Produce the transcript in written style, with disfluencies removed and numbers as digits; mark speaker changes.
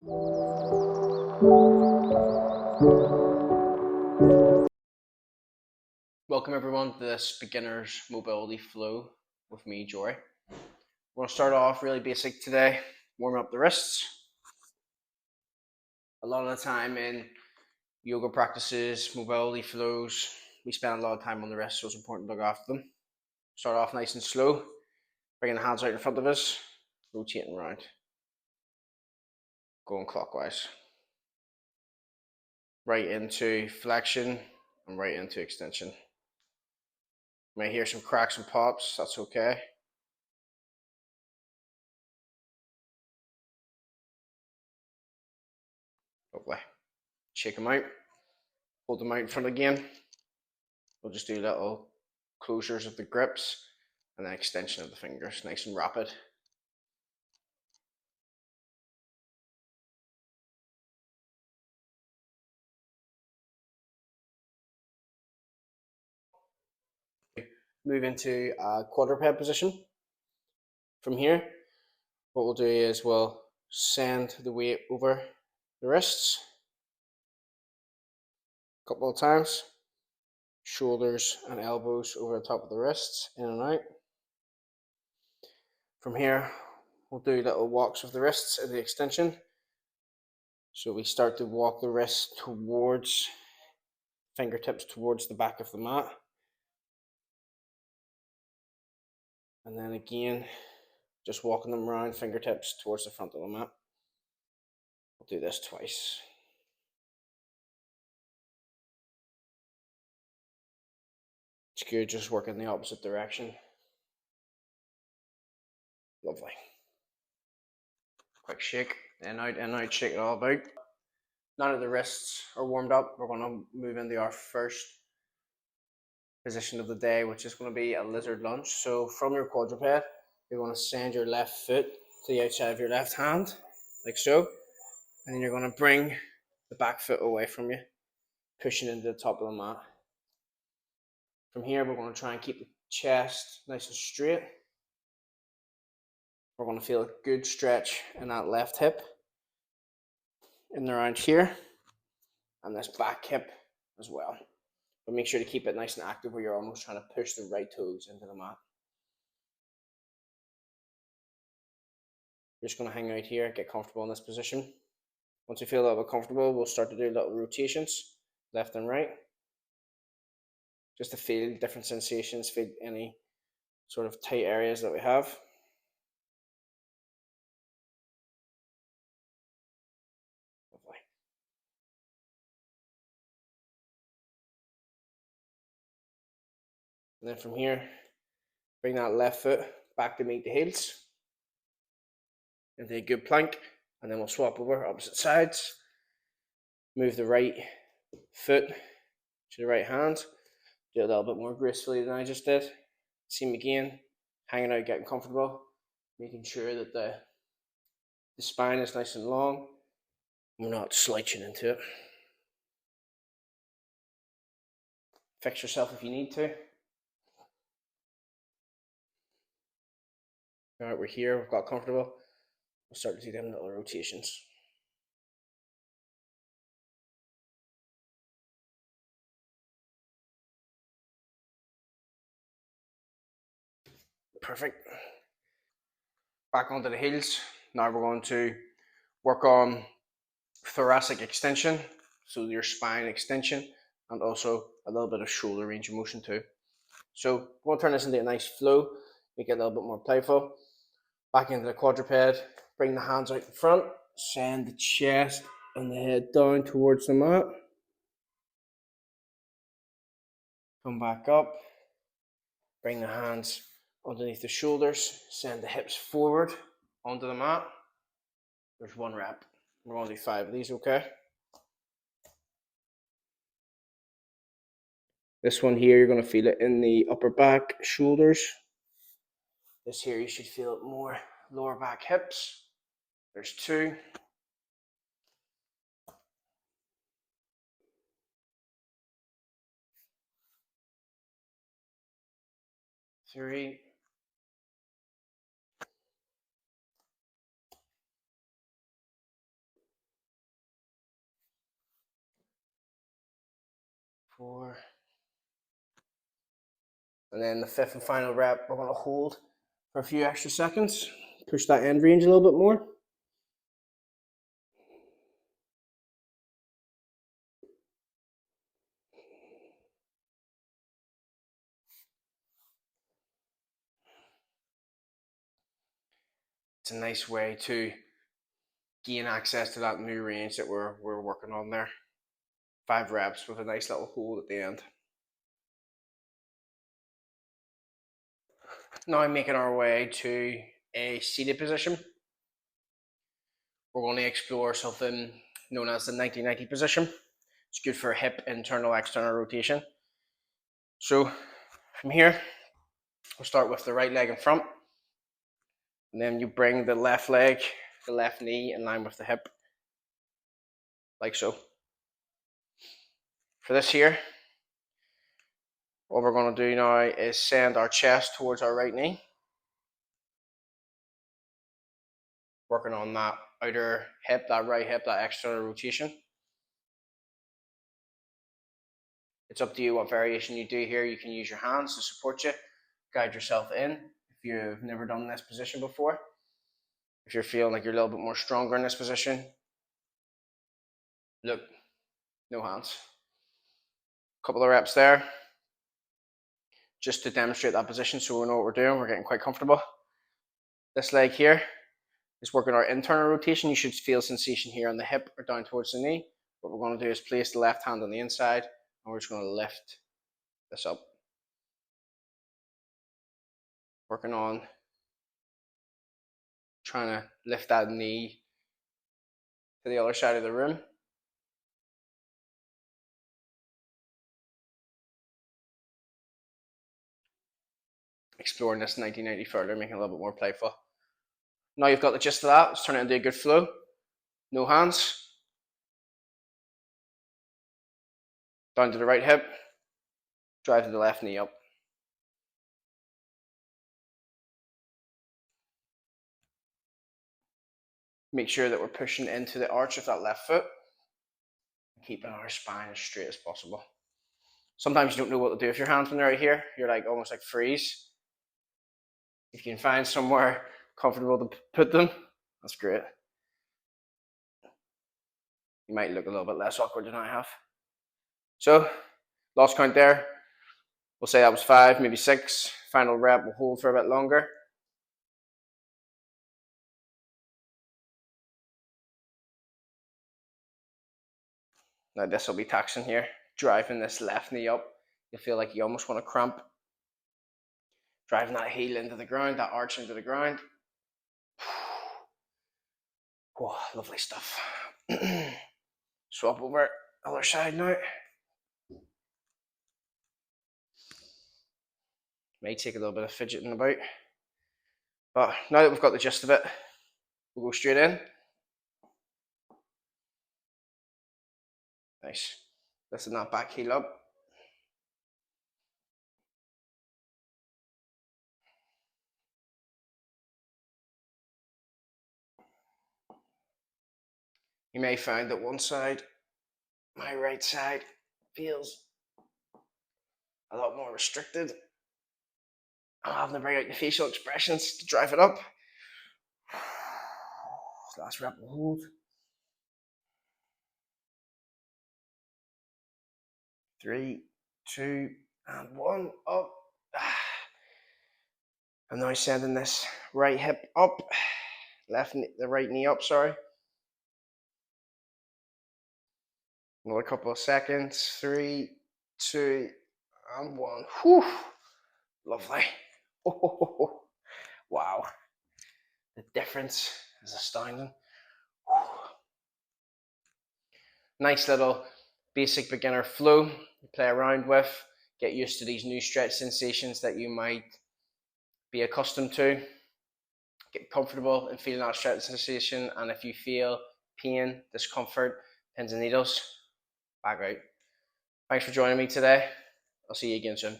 Speaker 1: Welcome everyone to this beginner's mobility flow with me, Jory. We're going to start off really basic today, warm up the wrists. A lot of the time in yoga practices, mobility flows, we spend a lot of time on the wrists, so it's important to look after them. Start off nice and slow, bringing the hands out in front of us, rotating around, going clockwise. Right into flexion and right into extension. You may hear some cracks and pops, that's okay. Lovely. Shake them out, hold them out in front again. We'll just do little closures of the grips and then extension of the fingers, nice and rapid. Move into a quadruped position. From here, what we'll do is we'll send the weight over the wrists a couple of times, shoulders and elbows over the top of the wrists, in and out. From here, we'll do little walks of the wrists in the extension. So we start to walk the wrists towards, fingertips towards the back of the mat. And then again, just walking them around, fingertips towards the front of the mat. We'll do this twice. It's good just working the opposite direction. Lovely. Quick shake, in, out, shake it all about. Now that the wrists are warmed up, we're going to move into our first position of the day, which is going to be a lizard lunge. So from your quadruped, you're going to send your left foot to the outside of your left hand, like so. And then you're going to bring the back foot away from you, pushing into the top of the mat. From here, we're going to try and keep the chest nice and straight. We're going to feel a good stretch in that left hip, in around here, and this back hip as well. But make sure to keep it nice and active where you're almost trying to push the right toes into the mat. You're just going to hang out here, get comfortable in this position. Once you feel a little bit comfortable, we'll start to do little rotations, left and right, just to feel different sensations, feel any sort of tight areas that we have. Lovely. And then from here, bring that left foot back to meet the heels into a good plank, and then we'll swap over opposite sides. Move the right foot to the right hand. Do it a little bit more gracefully than I just did. Same again, hanging out, getting comfortable, making sure that the spine is nice and long. We're not slouching into it. Fix yourself if you need to. All right, we're here, we've got comfortable. We'll start to do them little rotations. Perfect. Back onto the heels. Now we're going to work on thoracic extension, so your spine extension, and also a little bit of shoulder range of motion too. So we're going to turn this into a nice flow, make it a little bit more playful. Back into the quadruped, bring the hands out in front, send the chest and the head down towards the mat. Come back up, bring the hands underneath the shoulders, send the hips forward onto the mat. There's one rep. We're going to do 5 of these, okay? This one here, you're going to feel it in the upper back, shoulders. This here, you should feel it more lower back, hips. There's 2. 3. 4. And then the 5th and final rep, we're going to hold for a few extra seconds. Push that end range a little bit more. It's a nice way to gain access to that new range that we're working on there. 5 reps with a nice little hold at the end. Now making our way to a seated position. We're going to explore something known as the 90-90 position. It's good for hip internal external rotation. So from here, we'll start with the right leg in front, and then you bring the left leg, the left knee in line with the hip, like so. For this here, what we're going to do now is send our chest towards our right knee, working on that outer hip, that right hip, that external rotation. It's up to you what variation you do here. You can use your hands to support you, guide yourself in if you've never done this position before. If you're feeling like you're a little bit more stronger in this position, look, no hands. Couple of reps there, just to demonstrate that position so we know what we're doing. We're getting quite comfortable. This leg here is working our internal rotation. You should feel sensation here on the hip or down towards the knee. What we're going to do is place the left hand on the inside, and we're just going to lift this up. Working on trying to lift that knee to the other side of the room. Exploring this 90-90 further, making it a little bit more playful. Now you've got the gist of that. Let's turn it into a good flow. No hands. Down to the right hip. Drive to the left knee up. Make sure that we're pushing into the arch of that left foot, keeping our spine as straight as possible. Sometimes you don't know what to do with your hands when they're out here. You're like almost like freeze. If you can find somewhere comfortable to put them, that's great. You might look a little bit less awkward than I have. So, last count there. We'll say that was 5, maybe 6. Final rep, we'll hold for a bit longer. Now this will be taxing here. Driving this left knee up. You feel like you almost want to cramp. Driving that heel into the ground, that arch into the ground. Oh, lovely stuff. Swap over other side now. May take a little bit of fidgeting about. But now that we've got the gist of it, we'll go straight in. Nice. Lifting that back heel up. You may find that one side, my right side, feels a lot more restricted. I'm having to bring out the facial expressions to drive it up. Last rep will hold. 3, 2, and 1. Up. I'm now sending this right hip up. The right knee up, sorry. Another couple of seconds. 3, 2, and 1. Whew. Lovely. Oh, wow. The difference is astounding. Whew. Nice little basic beginner flow you play around with. Get used to these new stretch sensations that you might be accustomed to. Get comfortable in feeling that stretch sensation, and if you feel pain, discomfort, pins and needles, back out. Thanks for joining me today. I'll see you again soon.